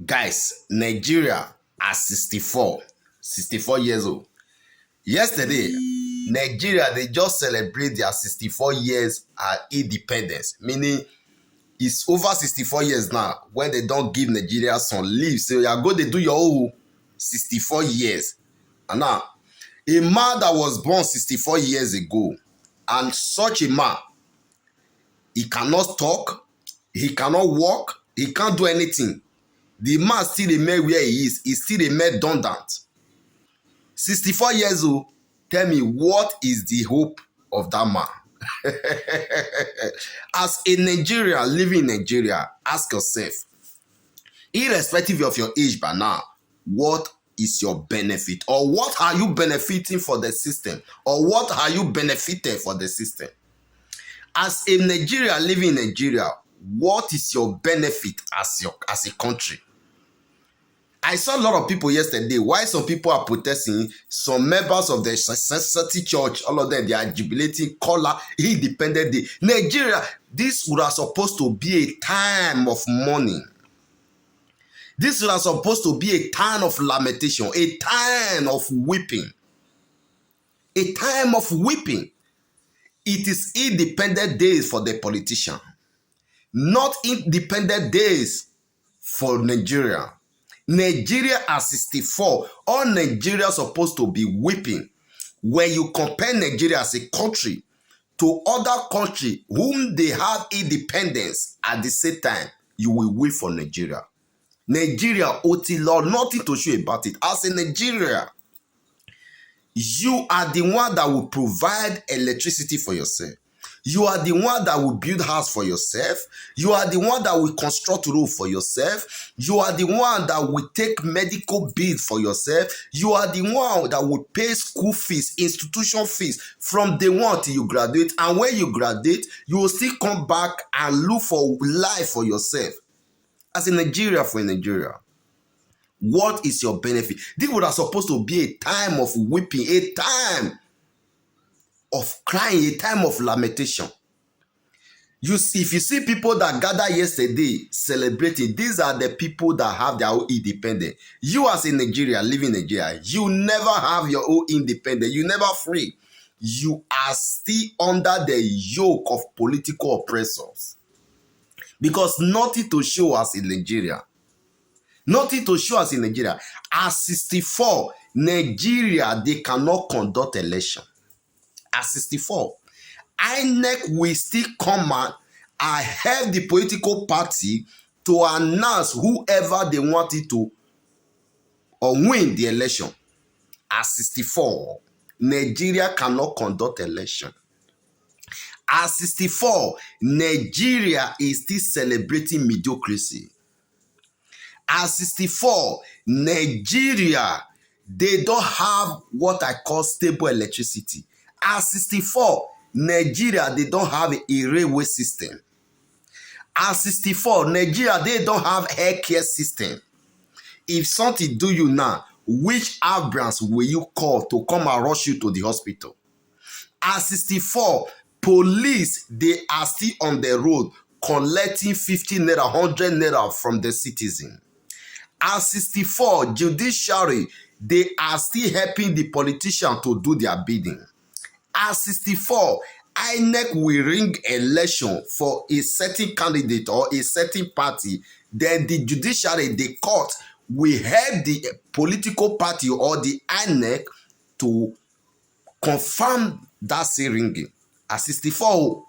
Guys, Nigeria are 64 years old. Yesterday, Nigeria, they just celebrate their 64 years independence, meaning it's over 64 years now when they don't give Nigeria some leave. So you are going to do your own 64 years. And now, a man that was born 64 years ago, and such a man, he cannot talk, he cannot walk, he can't do anything. The man still remain where he is. He still remain redundant. 64 years old. Tell me, what is the hope of that man? As a Nigerian living in Nigeria, ask yourself, irrespective of your age by now, what is your benefit? Or what are you benefiting for the system? Or what are you benefiting for the system? As a Nigerian living in Nigeria, what is your benefit as a country? I saw a lot of people yesterday. Why some people are protesting? Some members of the Society Church, all of them, they are jubilating, color, independent day. Nigeria, this would have supposed to be a time of mourning. This would have supposed to be a time of lamentation, a time of weeping. A time of weeping. It is independent days for the politician, not independent days for Nigeria. Nigeria at 64, all Nigeria supposed to be weeping. When you compare Nigeria as a country to other countries whom they have independence at the same time, you will weep for Nigeria. Nigeria, Otilo, nothing to show about it. As a Nigeria, you are the one that will provide electricity for yourself. You are the one that will build house for yourself. You are the one that will construct road for yourself. You are the one that will take medical bill for yourself. You are the one that will pay school fees, institution fees from day one till you graduate. And when you graduate, you will still come back and look for life for yourself. As in Nigeria, for Nigeria, what is your benefit? This would have supposed to be a time of weeping, a time of crying, a time of lamentation. If you see people that gather yesterday celebrating, these are the people that have their own independence. You as a Nigerian, living in Nigeria, you never have your own independence. You never free. You are still under the yoke of political oppressors. Because nothing to show us in Nigeria. Nothing to show us in Nigeria. At 64, Nigeria, they cannot conduct election. At 64, INEC will still come out and help the political party to announce whoever they wanted to or win the election. At 64, Nigeria cannot conduct election. At 64, Nigeria is still celebrating mediocrity. At 64, Nigeria, they don't have what I call stable electricity. At 64, Nigeria, they don't have a railway system. At 64, Nigeria, they don't have a healthcare system. If something do you now, which ambulance will you call to come and rush you to the hospital? At 64, police, they are still on the road collecting 50 naira, 100 naira from the citizen. At 64, judiciary, they are still helping the politician to do their bidding. At 64, INEC will ring election for a certain candidate or a certain party. Then the judiciary, the court, will help the political party or the INEC to confirm that ringing. At 64,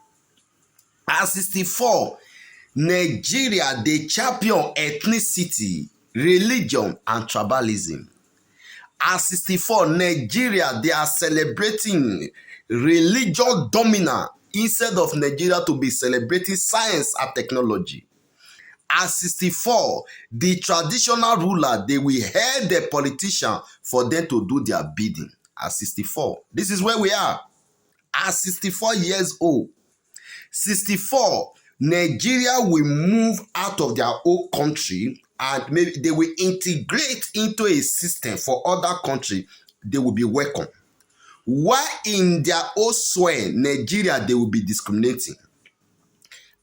Nigeria, they champion ethnicity, religion, and tribalism. At 64, Nigeria, they are celebrating religion dominance instead of Nigeria to be celebrating science and technology. At 64, the traditional ruler, they will help the politician for them to do their bidding. At 64, this is where we are. At 64 years old, 64, Nigeria will move out of their own country and maybe they will integrate into a system for other countries. They will be welcome. While in their own soil, Nigeria, they will be discriminating.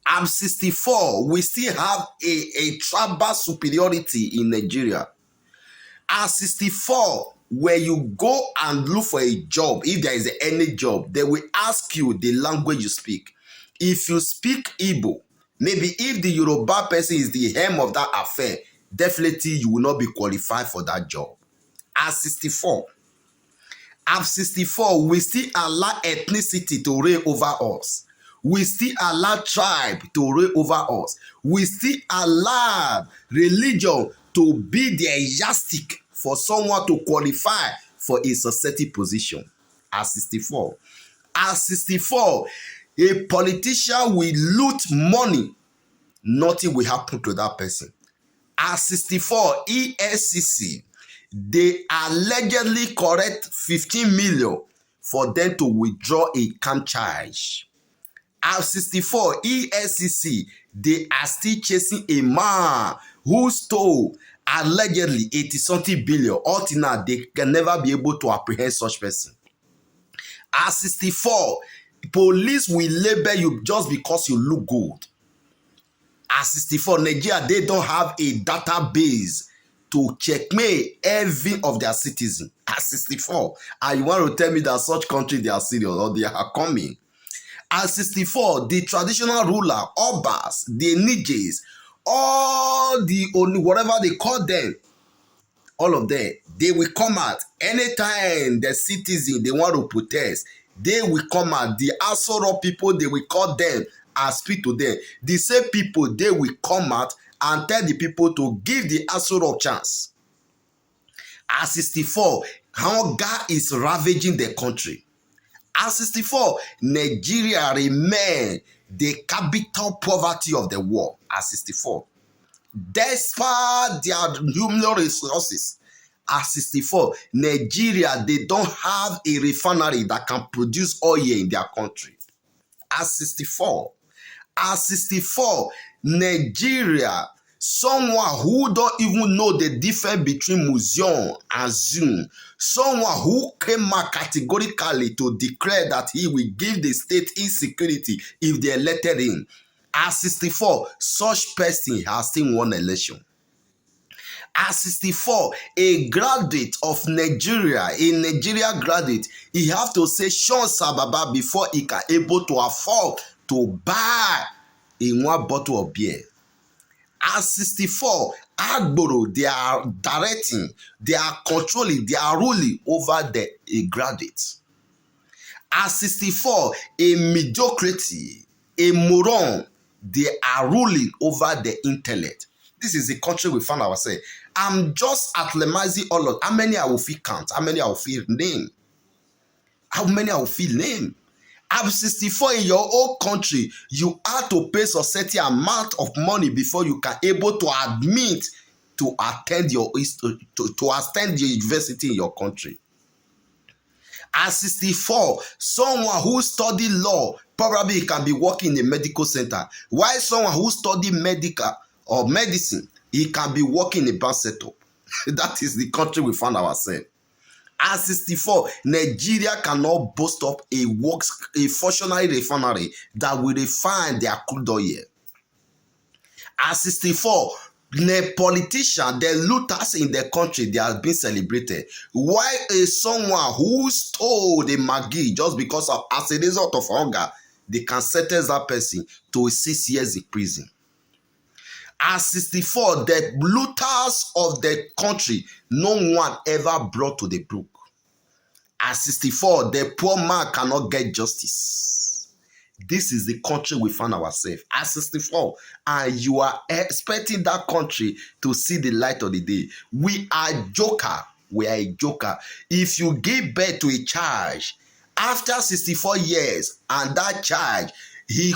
At 64, we still have a tribal superiority in Nigeria. At 64, when you go and look for a job, if there is any job, they will ask you the language you speak. If you speak Igbo, maybe if the Yoruba person is the hem of that affair, definitely you will not be qualified for that job. At 64, we still allow ethnicity to reign over us. We still allow tribe to reign over us. We still allow religion to be the yardstick for someone to qualify for a successive position. At 64. At 64, a politician will loot money. Nothing will happen to that person. At 64, EFCC, they allegedly collect 15 million for them to withdraw a camp charge. At 64, EFCC, they are still chasing a man who stole allegedly 80-something billion. Until now, they can never be able to apprehend such person. At 64, police will label you just because you look good. At 64, Nigeria, they don't have a database to checkmate every of their citizens. At 64, and you want to tell me that such country they are serious or they are coming. At 64, the traditional ruler, Obas, the Nijes, all the only whatever they call them, all of them, they will come out anytime the citizen they want to protest. They will come out. The Asoro people, they will call them and speak to them. The same people, they will come out and tell the people to give the Asoro chance. At 64, hunger is ravaging the country. At 64, Nigeria remains the capital poverty of the world. At 64, despite their numerous resources, at 64, Nigeria, they don't have a refinery that can produce oil in their country. At 64, Nigeria, someone who don't even know the difference between museum and zoo, someone who came out categorically to declare that he will give the state insecurity if they elected him. At 64, such person has still won election. At 64, a graduate of Nigeria, a Nigeria graduate, he have to say Sean Sababa before he can able to afford to buy a one bottle of beer. At 64, Agboro, they are directing, they are controlling, they are ruling over a graduate. At 64, a mediocrity, a moron, they are ruling over the intellect. This is the country we find ourselves. I'm just atomizing all of how many I will feel count, how many I will feel name, how many I will feel name. At 64 in your own country, you have to pay society amount of money before you can able to admit to attend your to attend the university in your country. At 64, someone who study law probably can be working in a medical center, while someone who study medical or medicine, he can be working in a bank setup. That is the country we find ourselves. At 64, Nigeria cannot boast up a functionary refinery that will refine their crude oil. At 64, the politicians, the looters in the country, they have been celebrated. Why is someone who stole the Maggi just because of as a result of hunger, they can sentence that person to 6 years in prison? At 64, the looters of the country, no one ever brought to the book. At 64, the poor man cannot get justice. This is the country we find ourselves. At 64, and you are expecting that country to see the light of the day. We are joker. We are a joker. If you give birth to a child, after 64 years, and that child, he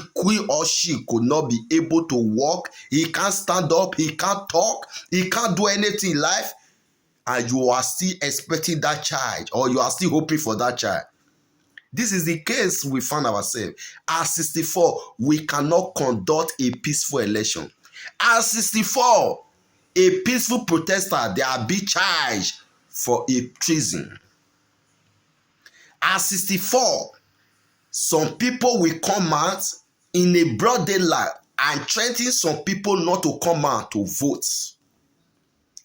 or she could not be able to walk, he can't stand up, he can't talk, he can't do anything in life, and you are still expecting that child, or you are still hoping for that child. This is the case we find ourselves. At 64, we cannot conduct a peaceful election. At 64, a peaceful protester, they are being charged for a treason. At 64, some people will come out in a broad daylight and threaten some people not to come out to vote,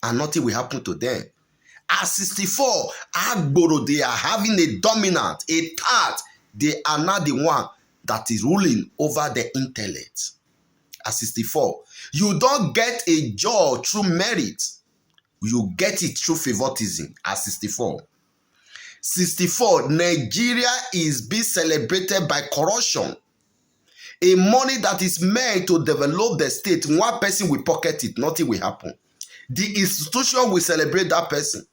and nothing will happen to them. At 64, Agboro, they are having a dominant, a third. They are not the one that is ruling over the intellect. At 64, you don't get a job through merit. You get it through favoritism. At 64. 64, Nigeria is being celebrated by corruption. A money that is meant to develop the state, one person will pocket it, nothing will happen. The institution will celebrate that person.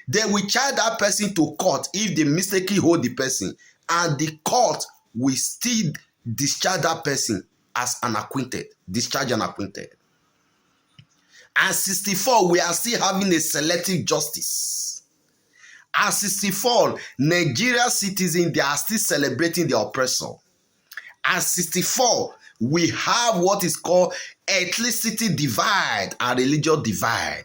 They will charge that person to court if they mistakenly hold the person, and the court will still discharge that person as an acquitted, discharge an acquitted. At 64, we are still having a selective justice. At 64, Nigerian citizens, they are still celebrating the oppressor. At 64, we have what is called ethnicity divide and religious divide.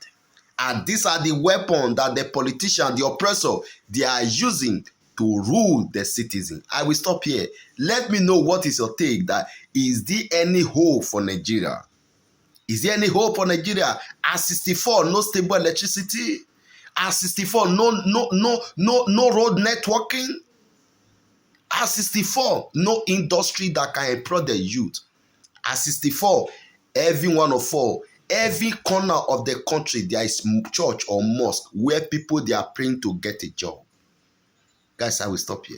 And these are the weapons that the politician, the oppressor, they are using to rule the citizen. I will stop here. Let me know what is your take. That is there any hope for Nigeria? Is there any hope for Nigeria? At 64, no stable electricity. At 64, no road networking. At 64, no industry that can employ the youth. At 64, every one of all, every corner of the country, there is church or mosque where people they are praying to get a job. Guys, I will stop here.